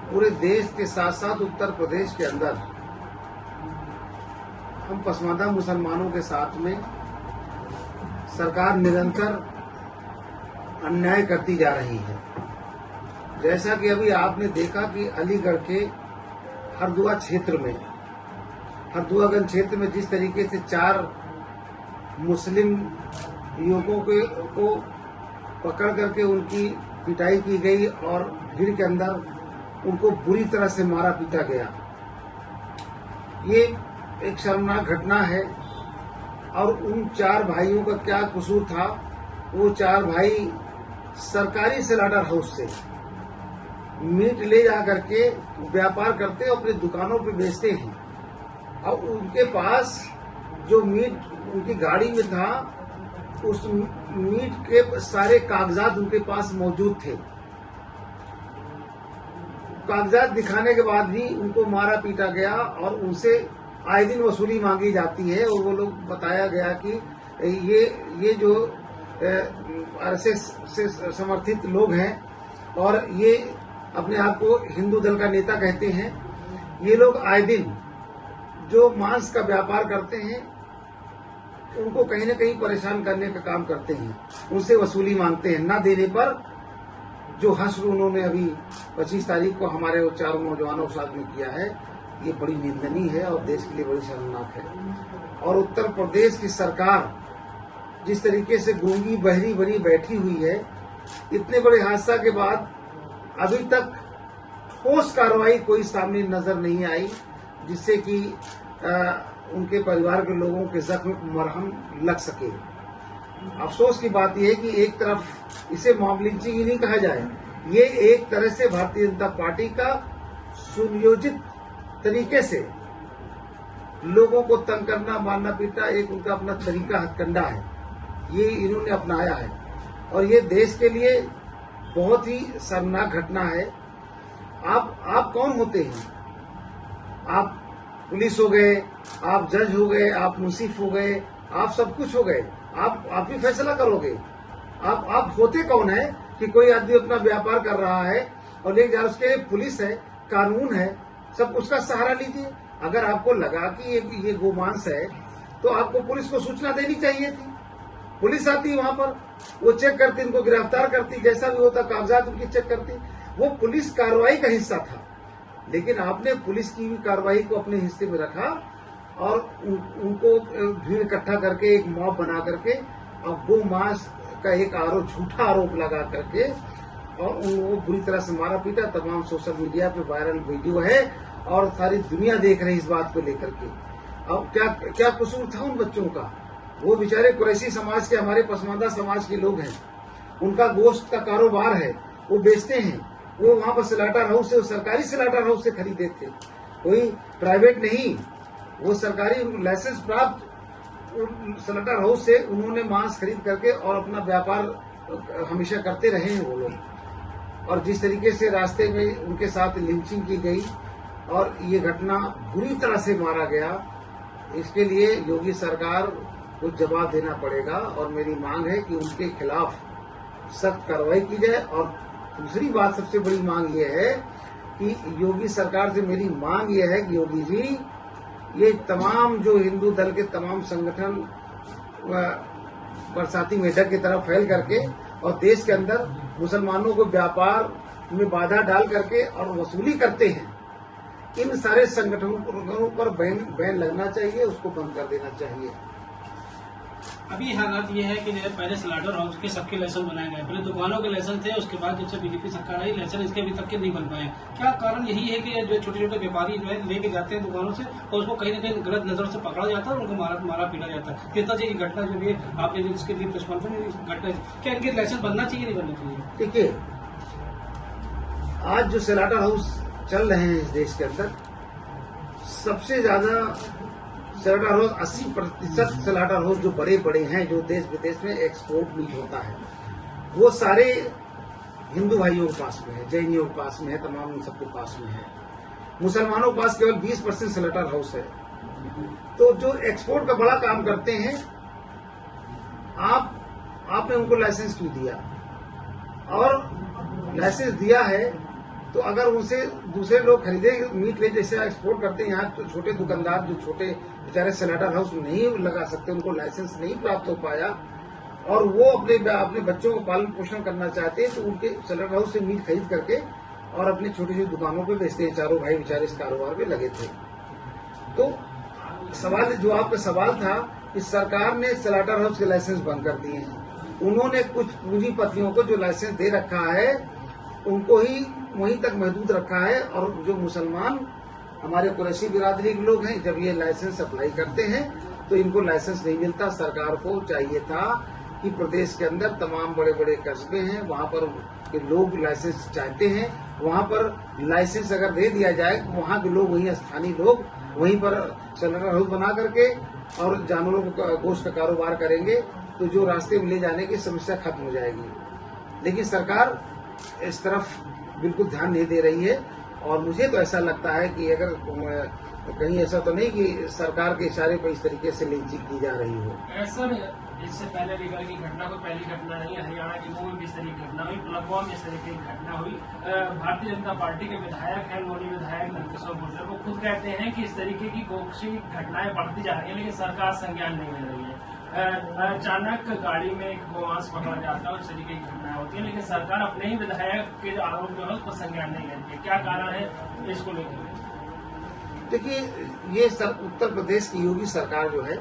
पूरे देश के साथ साथ उत्तर प्रदेश के अंदर हम पसमानदा मुसलमानों के साथ में सरकार निरंतर अन्याय करती जा रही है। जैसा कि अभी आपने देखा कि अलीगढ़ के हरदुआगंज क्षेत्र में जिस तरीके से 4 मुस्लिम युवकों को पकड़ करके उनकी पिटाई की गई और भीड़ के अंदर उनको बुरी तरह से मारा पीटा गया, ये एक शर्मनाक घटना है। और उन 4 भाइयों का क्या कसूर था? वो 4 भाई सरकारी स्लॉटर हाउस से मीट ले जा करके व्यापार करते और अपनी दुकानों पे बेचते हैं। और उनके पास जो मीट उनकी गाड़ी में था, उस मीट के सारे कागजात उनके पास मौजूद थे। कागजात दिखाने के बाद भी उनको मारा पीटा गया और उनसे आए दिन वसूली मांगी जाती है। और वो लोग बताया गया कि ये जो आरएसएस से समर्थित लोग हैं और ये अपने आप को हिंदू दल का नेता कहते हैं, ये लोग आए दिन जो मांस का व्यापार करते हैं उनको कहीं न कहीं परेशान करने का काम करते हैं, उनसे वसूली मांगते हैं। न देने पर जो हश्र उन्होंने अभी 25 तारीख को हमारे 4 नौजवानों के साथ में किया है, ये बड़ी निंदनीय है और देश के लिए बड़ी शर्मनाक है। और उत्तर प्रदेश की सरकार जिस तरीके से गूंगी बहरी बनी बैठी हुई है, इतने बड़े हादसा के बाद अभी तक ठोस कार्रवाई कोई सामने नजर नहीं आई जिससे कि उनके परिवार के लोगों के जख्म मरहम लग सके। अफसोस की बात यह है कि एक तरफ इसे मॉब लिंचिंग ही नहीं कहा जाए, ये एक तरह से भारतीय जनता पार्टी का सुनियोजित तरीके से लोगों को तंग करना, मारना पीटना एक उनका अपना तरीका हथकंडा है, ये इन्होंने अपनाया है। और ये देश के लिए बहुत ही शर्मनाक घटना है। आप कौन होते हैं? आप पुलिस हो गए, आप जज हो गए, आप मुंसिफ हो गए, आप सब कुछ हो गए, आप ही फैसला करोगे। आप होते कौन है कि कोई आदमी अपना व्यापार कर रहा है और ले जा, उसके पुलिस है, कानून है, सब उसका सहारा लीजिए। अगर आपको लगा कि ये गोमांस है तो आपको पुलिस को सूचना देनी चाहिए थी। पुलिस आती वहां पर, वो चेक करती, इनको गिरफ्तार करती, जैसा भी होता कागजात उनकी चेक करती। वो पुलिस कार्रवाई का हिस्सा था, लेकिन आपने पुलिस की भी कार्रवाई को अपने हिस्से में रखा और उनको भीड़ इकट्ठा करके एक मॉब बना करके और गोमांस का एक झूठा आरोप लगा करके और उनको बुरी तरह से मारा पीटा। तमाम सोशल मीडिया पे वायरल वीडियो है और सारी दुनिया देख रही इस बात को लेकर के। अब क्या कसूर था उन बच्चों का? वो बेचारे कुरैशी समाज के, हमारे पसमानदा समाज के लोग हैं, उनका गोश्त का कारोबार है, वो बेचते हैं। वो वहां पर स्लॉटर हाउस से, सरकारी स्लॉटर हाउस से खरीदे थे, कोई प्राइवेट नहीं, वो सरकारी लाइसेंस प्राप्त स्लॉटर हाउस से उन्होंने मांस खरीद करके और अपना व्यापार हमेशा करते रहे हैं वो लोग। और जिस तरीके से रास्ते में उनके साथ लिंचिंग की गई और ये घटना बुरी तरह से मारा गया, इसके लिए योगी सरकार को जवाब देना पड़ेगा। और मेरी मांग है कि उनके खिलाफ सख्त कार्रवाई की जाए। और दूसरी बात, सबसे बड़ी मांग ये है कि योगी सरकार से मेरी मांग ये है कि योगी जी, ये तमाम जो हिंदू दल के तमाम संगठन बरसाती मेढक की तरफ फैल करके और देश के अंदर मुसलमानों को व्यापार में बाधा डाल करके और वसूली करते हैं, इन सारे संगठनों पर बैन लगना चाहिए, उसको बंद कर देना चाहिए। अभी हालात ये है कि पहले स्लॉटर हाउस के सबके लाइसेंस बनाए गए, पहले दुकानों के लाइसेंस थे, उसके बाद जब से बीजेपी सरकार आई लाइसेंस इसके अभी तक के नहीं बन पाए। क्या कारण यही है कि जो छोटे छोटे व्यापारी जो है लेके जाते हैं दुकानों से और उसको कहीं न कहीं गलत नजर से पकड़ा जाता है और उनको मारा पीटा जाता है? किस तरह से ये घटना जो भी आपने जो इसके लिए घटना, क्या इनके लाइसेंस बनना चाहिए, नहीं बनना चाहिए? देखिए, आज जो स्लॉटर हाउस चल रहे हैं इस देश के अंदर, सबसे ज्यादा स्लॉटर हाउस 80% स्लॉटर हाउस जो बड़े बड़े हैं, जो देश विदेश में एक्सपोर्ट मीट होता है, वो सारे हिंदू भाइयों के पास में है, जैनियों के पास में है, तमाम सबके पास में है। मुसलमानों के पास केवल 20% स्लॉटर हाउस है। तो जो एक्सपोर्ट का बड़ा काम करते हैं, आपने उनको लाइसेंस क्यों दिया? और लाइसेंस दिया है तो अगर उनसे दूसरे लोग खरीदे मीट ले, जैसे एक्सपोर्ट करते हैं यहाँ, तो छोटे दुकानदार जो छोटे बेचारे स्लॉटर हाउस नहीं लगा सकते, उनको लाइसेंस नहीं प्राप्त हो पाया, और वो अपने बच्चों को पालन पोषण करना चाहते हैं, तो उनके स्लॉटर हाउस से मीट खरीद करके और अपनी छोटी छोटी दुकानों पे बेचते हैं। चारों भाई बेचारे इस कारोबार में लगे थे। तो सवाल, जो आपका सवाल था कि सरकार ने स्लॉटर हाउस के लाइसेंस बंद कर दिए हैं। उन्होंने कुछ पूंजीपतियों को जो लाइसेंस दे रखा है उनको ही वहीं तक महदूद रखा है, और जो मुसलमान हमारे कुरैशी बिरादरी के लोग हैं, जब ये लाइसेंस अप्लाई करते हैं तो इनको लाइसेंस नहीं मिलता। सरकार को चाहिए था कि प्रदेश के अंदर तमाम बड़े बड़े कस्बे हैं, वहां पर के लोग लाइसेंस चाहते हैं, वहां पर लाइसेंस अगर दे दिया जाए, वहां के लोग, वहीं स्थानीय लोग वहीं पर स्लॉटर हाउस बना करके और जानवरों का गोश्त का कारोबार करेंगे, तो जो रास्ते में ले जाने की समस्या खत्म हो जाएगी। लेकिन सरकार इस तरफ बिल्कुल ध्यान नहीं दे रही है, और मुझे तो ऐसा लगता है कि अगर कहीं ऐसा तो नहीं कि सरकार के इशारे पर इस तरीके से लिंचिंग की जा रही हो। ऐसा इससे पहले लेकर की घटना कोई पहली घटना नहीं है। हरियाणा के मूल में इस तरह की घटना हुई, पुलवामा में इस तरह की घटना हुई। भारतीय जनता पार्टी के विधायक हैं, लोनी विधायक नंदकिशोर गुर्जर, वो खुद कहते हैं कि इस तरीके की गोक्षी घटनाएं बढ़ती जा रही है, लेकिन सरकार संज्ञान नहीं ले रही है। अचानक गाड़ी में एक गोमांस पकड़ा जाता है और इस तरीके की घटनाएं होती है, लेकिन सरकार अपने ही विधायक के आरोप जो है उस पर संज्ञान नहीं लेती है। क्या कारण है इसको लेकर? देखिए, ये उत्तर प्रदेश की योगी सरकार जो है,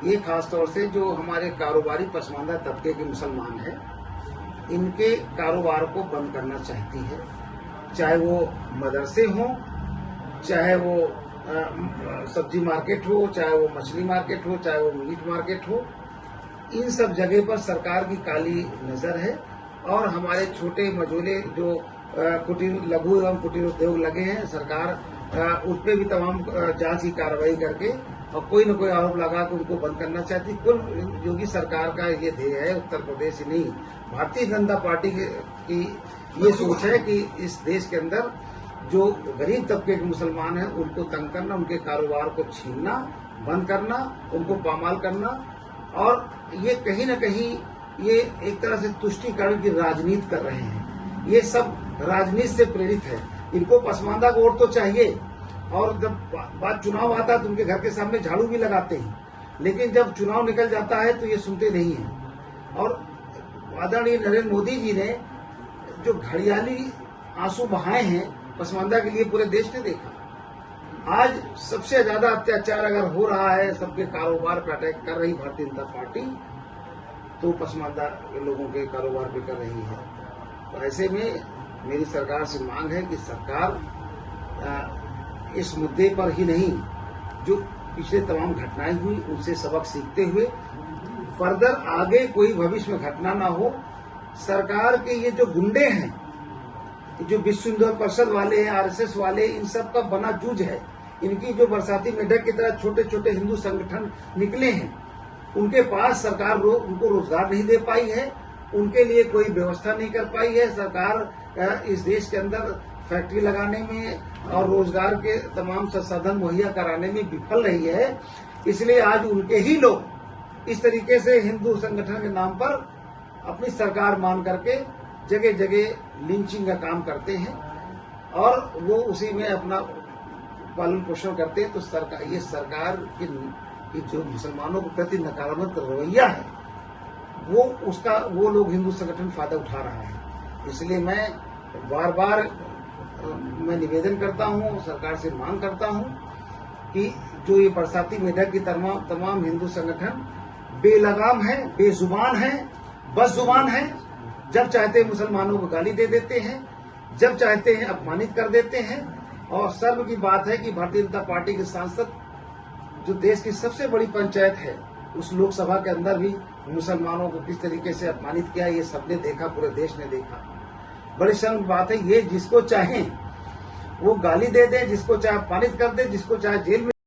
ये खासतौर से जो हमारे कारोबारी पसमानदा तबके के मुसलमान हैं, इनके कारोबार को बंद करना चाहती है। चाहे वो मदरसे हों, चाहे वो सब्जी मार्केट हो, चाहे वो मछली मार्केट हो, चाहे वो मीट मार्केट हो, इन सब जगह पर सरकार की काली नजर है। और हमारे छोटे मझोले जो कुटीर, लघु एवं कुटीर उद्योग लगे हैं, सरकार उस पर भी तमाम जांच की कार्रवाई करके और कोई न कोई आरोप लगा के उनको बंद करना चाहती। कुल योगी सरकार का ये ध्येय है, उत्तर प्रदेश ही नहीं, भारतीय जनता पार्टी की ये सोच है कि इस देश के अंदर जो गरीब तबके के मुसलमान हैं उनको तंग करना, उनके कारोबार को छीनना, बंद करना, उनको पामाल करना, और ये कहीं न कहीं ये एक तरह से तुष्टीकरण की राजनीति कर रहे हैं। ये सब राजनीति से प्रेरित है। इनको पसमानदा को वोट तो चाहिए, और जब बात चुनाव आता है तो उनके घर के सामने झाड़ू भी लगाते हैं, लेकिन जब चुनाव निकल जाता है तो ये सुनते नहीं हैं। और आदरणीय नरेंद्र मोदी जी ने जो घड़ियाली आंसू बहाए हैं पसमानदा के लिए, पूरे देश ने देखा। आज सबसे ज्यादा अत्याचार अगर हो रहा है, सबके कारोबार पर अटैक कर रही भारतीय जनता पार्टी, तो पसमानदा लोगों के कारोबार पे कर रही है। तो ऐसे में मेरी सरकार से मांग है कि सरकार इस मुद्दे पर ही नहीं, जो पिछले तमाम घटनाएं हुई उनसे सबक सीखते हुए फर्दर आगे कोई भविष्य में घटना ना हो। सरकार के ये जो गुंडे हैं, जो विश्व हिंदू परिषद वाले हैं, आरएसएस वाले, इन सब का बना जूझ है। इनकी जो बरसाती मेढक की तरह छोटे छोटे हिंदू संगठन निकले हैं, उनके पास सरकार उनको रोजगार नहीं दे पाई है, उनके लिए कोई व्यवस्था नहीं कर पाई है। सरकार इस देश के अंदर फैक्ट्री लगाने में और रोजगार के तमाम संसाधन मुहैया कराने में विफल रही है। इसलिए आज उनके ही लोग इस तरीके से हिंदू संगठन के नाम पर अपनी सरकार मान करके जगह जगह लिंचिंग का काम करते हैं, और वो उसी में अपना पालन पोषण करते हैं। तो ये सरकार की जो मुसलमानों के प्रति नकारात्मक रवैया है, वो लोग हिंदू संगठन फायदा उठा रहा है। इसलिए मैं बार बार निवेदन करता हूं, सरकार से मांग करता हूं कि जो ये बरसाती मेढक की तमाम हिंदू संगठन बेलगाम है, बेजुबान है, बदजुबान है, जब चाहते हैं मुसलमानों को गाली दे देते हैं, जब चाहते हैं अपमानित कर देते हैं। और सर्व की बात है कि भारतीय जनता पार्टी के सांसद, जो देश की सबसे बड़ी पंचायत है, उस लोकसभा के अंदर भी मुसलमानों को किस तरीके से अपमानित किया, ये सबने देखा, पूरे देश ने देखा। बड़ी शर्म की बात है। ये जिसको चाहे वो गाली दे दे, जिसको चाहे अपमानित कर दे, जिसको चाहे जेल में